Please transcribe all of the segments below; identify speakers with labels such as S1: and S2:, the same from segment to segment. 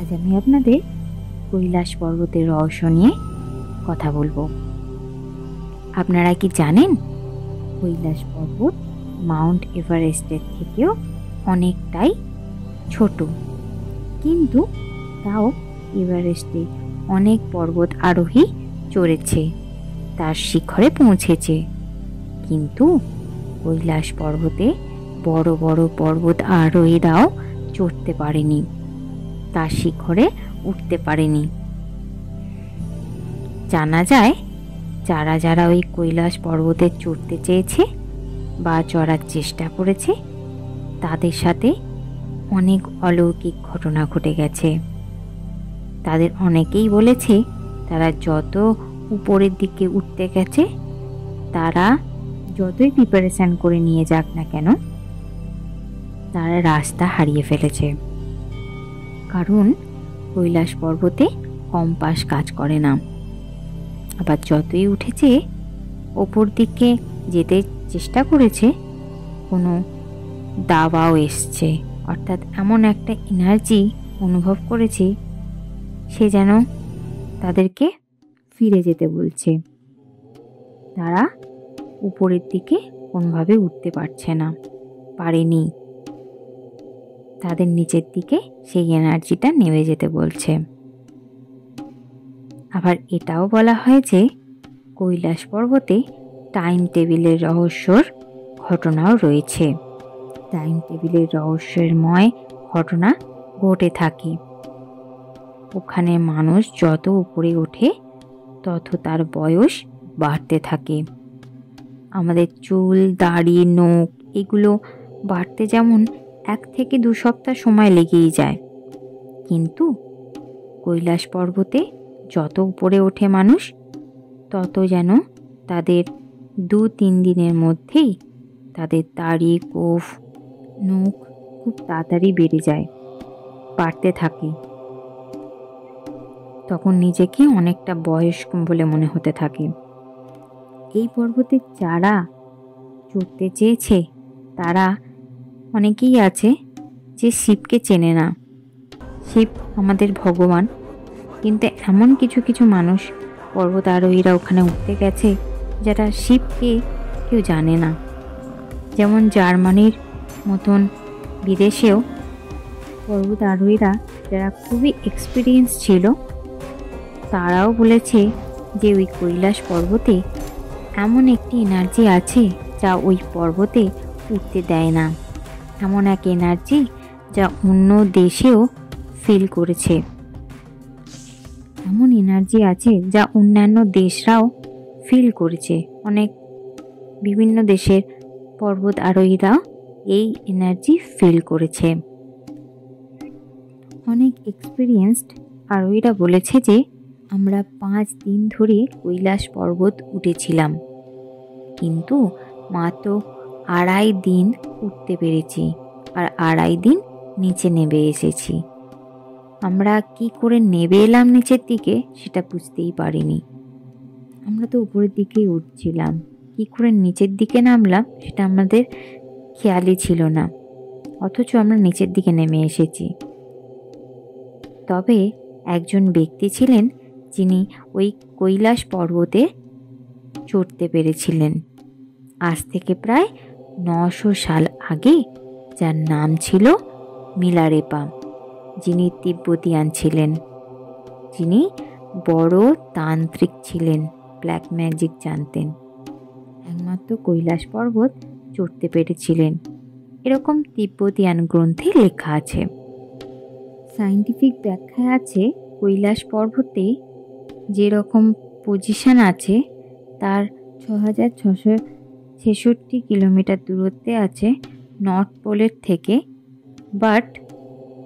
S1: আজ আমি আপনাদের কৈলাস পর্বতের রহস্য নিয়ে কথা বলবো। আপনারা কি জানেন কৈলাস পর্বত মাউন্ট এভারেস্টের থেকেও অনেকটাই ছোট, কিন্তু তাও এভারেস্টে অনেক পর্বত আরোহী চড়েছে, তার শিখরে পৌঁছেছে। কিন্তু কৈলাস পর্বতে বড় বড় পর্বত আরোহীরাও চড়তে পারেনি, তার শিখরে উঠতে পারেনি। জানা যায় যারা যারা ওই কৈলাস পর্বতে চড়তে চেয়েছে বা চড়ার চেষ্টা করেছে তাদের সাথে অনেক অলৌকিক ঘটনা ঘটে গেছে। তাদের অনেকেই বলেছে তারা যত উপরের দিকে উঠতে গেছে, তারা যতই প্রিপারেশন করে নিয়ে যাক না কেন, তারা রাস্তা হারিয়ে ফেলেছে। কারণ কৈলাস পর্বতে কম্পাস কাজ করে না। আবার যতই উঠেছে, ওপর দিকে যেতে চেষ্টা করেছে, কোনো দাবাও এসছে, অর্থাৎ এমন একটা এনার্জি অনুভব করেছে সে যেন তাদেরকে ফিরে যেতে বলছে। তারা উপরের দিকে কোনোভাবে উঠতে পারছে না, পারেনি। তাদের নিচের দিকে সেই এনার্জিটা নেমে যেতে বলছে। আবার এটাও বলা হয় যে কৈলাস পর্বতে টাইম টেবিলের রহস্যর ঘটনাও রয়েছে। টাইম টেবিলের রহস্যময় ঘটনা ঘটে থাকে। ওখানে মানুষ যত উপরে ওঠে তত তার বয়স বাড়তে থাকে। আমাদের চুল, দাড়ি, নখ এগুলো বাড়তে যেমন 1 থেকে 2 সপ্তাহ সময় লেগেই যায়, কিন্তু কৈলাস পর্বতে যত উপরে ওঠে মানুষ তত যেন তাদের 2-3 দিনের মধ্যেই তাদের দাড়ি, গোঁফ, নখ খুব তাড়াতাড়ি বেড়ে যায়, বাড়তে থাকে। তখন নিজেকে অনেকটা বয়স্ক বলে মনে হতে থাকে। এই পর্বতে যারা চড়তে চেয়েছে তারা অনেকেই আছে যে শিবকে চেনে না। শিব আমাদের ভগবান, কিন্তু এমন কিছু কিছু মানুষ পর্বত আরোহীরা ওখানে উঠতে গেছে যারা শিবকে কেউ জানে না। যেমন জার্মানির মতন বিদেশেও পর্বত আরোহীরা যারা খুবই এক্সপিরিয়েন্স ছিল, তারাও বলেছে যে ওই কৈলাস পর্বতে এমন একটি এনার্জি আছে যা ওই পর্বতে উঠতে দেয় না। এমন এক এনার্জি যা অন্য দেশেও ফিল করেছে। এমন এনার্জি আছে যা অন্যান্য দেশরাও ফিল করেছে। অনেক বিভিন্ন দেশের পর্বত আরোহীরা এই এনার্জি ফিল করেছে। অনেক এক্সপিরিয়েন্সড আরোহীরা বলেছে যে আমরা 5 দিন ধরে কৈলাস পর্বত উঠেছিলাম, কিন্তু মাত্র 2.5 দিন উঠতে পেরেছি, আর 2.5 দিন নিচে নেমে এসেছি। আমরা কি করে নেমে এলাম নিচের দিকে সেটা বুঝতেই পারিনি। আমরা তো উপরের দিকেই উঠছিলাম, কি করে নিচের দিকে নামলাম সেটা আমাদের খেয়ালই ছিল না, অথচ আমরা নিচের দিকে নেমে এসেছি। তবে একজন ব্যক্তি ছিলেন যিনি ওই কৈলাস পর্বতে চড়তে পেরেছিলেন আজ থেকে প্রায় 900 সাল আগে, যার নাম ছিল মিলারেপা, যিনি তিব্বতিয়ান ছিলেন, যিনি বড় তান্ত্রিক ছিলেন, ব্ল্যাক ম্যাজিক জানতেন। একমাত্র কৈলাস পর্বত চড়তে পেরেছিলেন, এরকম তিব্বতিয়ান গ্রন্থে লেখা আছে। সায়েন্টিফিক ব্যাখ্যায় আছে কৈলাস পর্বতে যেরকম পজিশন আছে তার 6666 কিলোমিটার দূরত্বে আছে নর্থ পোলের থেকে, বাট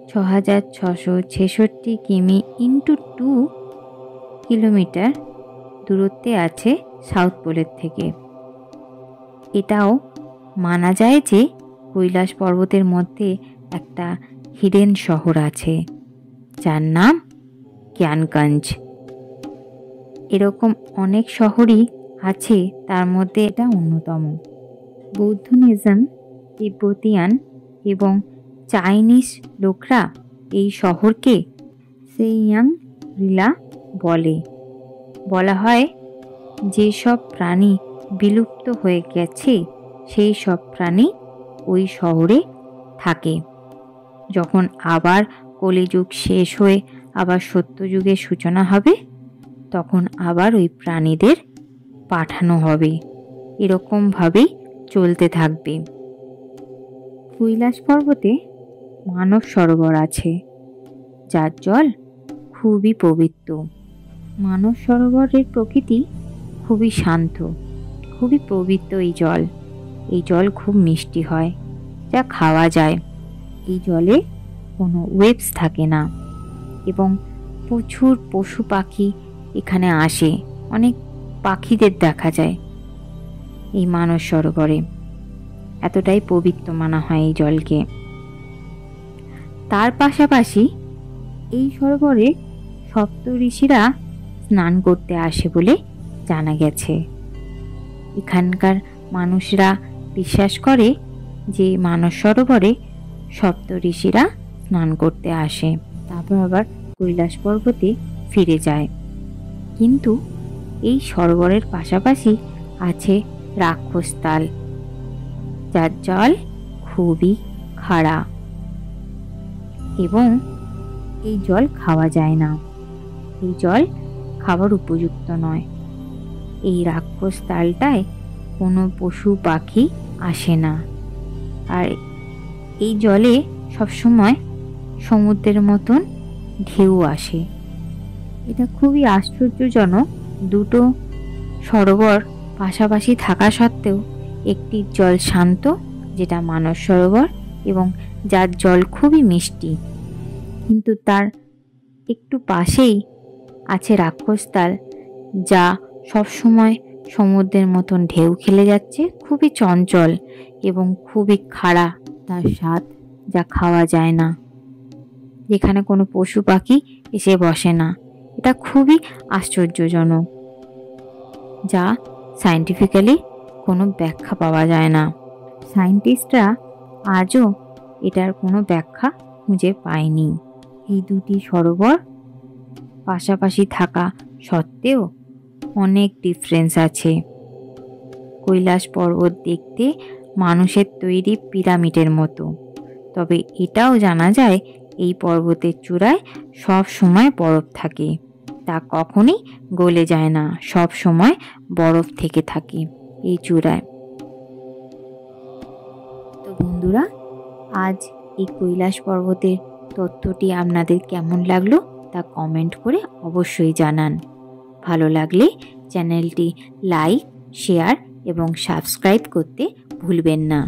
S1: 6666 কিমি ইন্টু 2 কিলোমিটার দূরত্বে আছে সাউথ পোলের থেকে। এটাও মানা যায় যে কৈলাস পর্বতের মধ্যে একটা হিডেন শহর আছে যার নাম জ্ঞানগঞ্জ। এরকম অনেক শহরই আছে, তার মধ্যে এটা অন্যতম। বৌদ্ধনিজম, তিব্বতিয়ান এবং চাইনিজ লোকরা এই শহরকে সেইয়াং রিলা বলা হয় যেসব প্রাণী বিলুপ্ত হয়ে গেছে সেই সব প্রাণী ওই শহরে থাকে। যখন আবার কলিযুগ শেষ হয়ে আবার সত্যযুগের সূচনা হবে, তখন আবার ওই প্রাণীদের পাঠানো হবে। এরকমভাবেই চলতে থাকবে। কৈলাস পর্বতে মানস সরোবর আছে, যার জল খুবই পবিত্র। মানস সরোবরের প্রকৃতি খুবই শান্ত, খুবই পবিত্র। এই জল খুব মিষ্টি হয়, যা খাওয়া যায়। এই জলে কোনো ওয়েভস থাকে না এবং প্রচুর পশু পাখি এখানে আসে। অনেক পাখিদের দেখা যায় এই মানস সরোবরে। এতটাই পবিত্র মানা হয় এই জলকে। তার পাশাপাশি এই সরোবরে সপ্ত ঋষিরা স্নান করতে আসে বলে জানা গেছে। এখানকার মানুষরা বিশ্বাস করে যে মানস সরোবরে সপ্ত ঋষিরা স্নান করতে আসে, তারপর আবার কৈলাস পর্বতে ফিরে যায়। কিন্তু এই সরোবরের পাশাপাশি আছে রাক্ষস তাল, যার জল খুবই খাড়া এবং এই জল খাওয়া যায় না। এই জল খাবার উপযুক্ত নয়। এই রাক্ষস তালটায় কোনো পশু পাখি আসে না। আর এই জলে সবসময় সমুদ্রের মতন ঢেউ আসে। এটা খুবই আশ্চর্যজনক। দুটো সরোবর পাশাপাশি থাকা সত্ত্বেও একটি জল শান্ত, যেটা মানস সরোবর, এবং যার জল খুবই মিষ্টি, কিন্তু তার একটু পাশেই আছে রাক্ষসতাল, যা সবসময় সমুদ্রের মতন ঢেউ খেলে যাচ্ছে, খুবই চঞ্চল এবং খুবই খাড়া তার স্বাদ, যা খাওয়া যায় না, যেখানে কোনো পশু পাখি এসে বসে না। এটা খুবই আশ্চর্যজনক, যা সায়েন্টিফিক্যালি কোনো ব্যাখ্যা পাওয়া যায় না। সায়েন্টিস্টরা আজও এটার কোনো ব্যাখ্যা খুঁজে পায়নি। এই দুটি সরোবর পাশাপাশি থাকা সত্ত্বেও অনেক ডিফারেন্স আছে। কৈলাস পর্বত দেখতে মানুষের তৈরি পিরামিডের মতো, তবে এটাও জানা যায় এই পর্বতের চূড়ায় সব সময় বরফ থাকে, তা কখনই গলে যায় না, সব সময় বরফ থেকে থাকে এই চূড়ায়। তো বন্ধুরা, আজ এই কৈলাস পর্বতের তথ্যটি আপনাদের কেমন লাগলো তা কমেন্ট করে অবশ্যই জানান। ভালো লাগলে চ্যানেলটি লাইক, শেয়ার এবং সাবস্ক্রাইব করতে ভুলবেন না।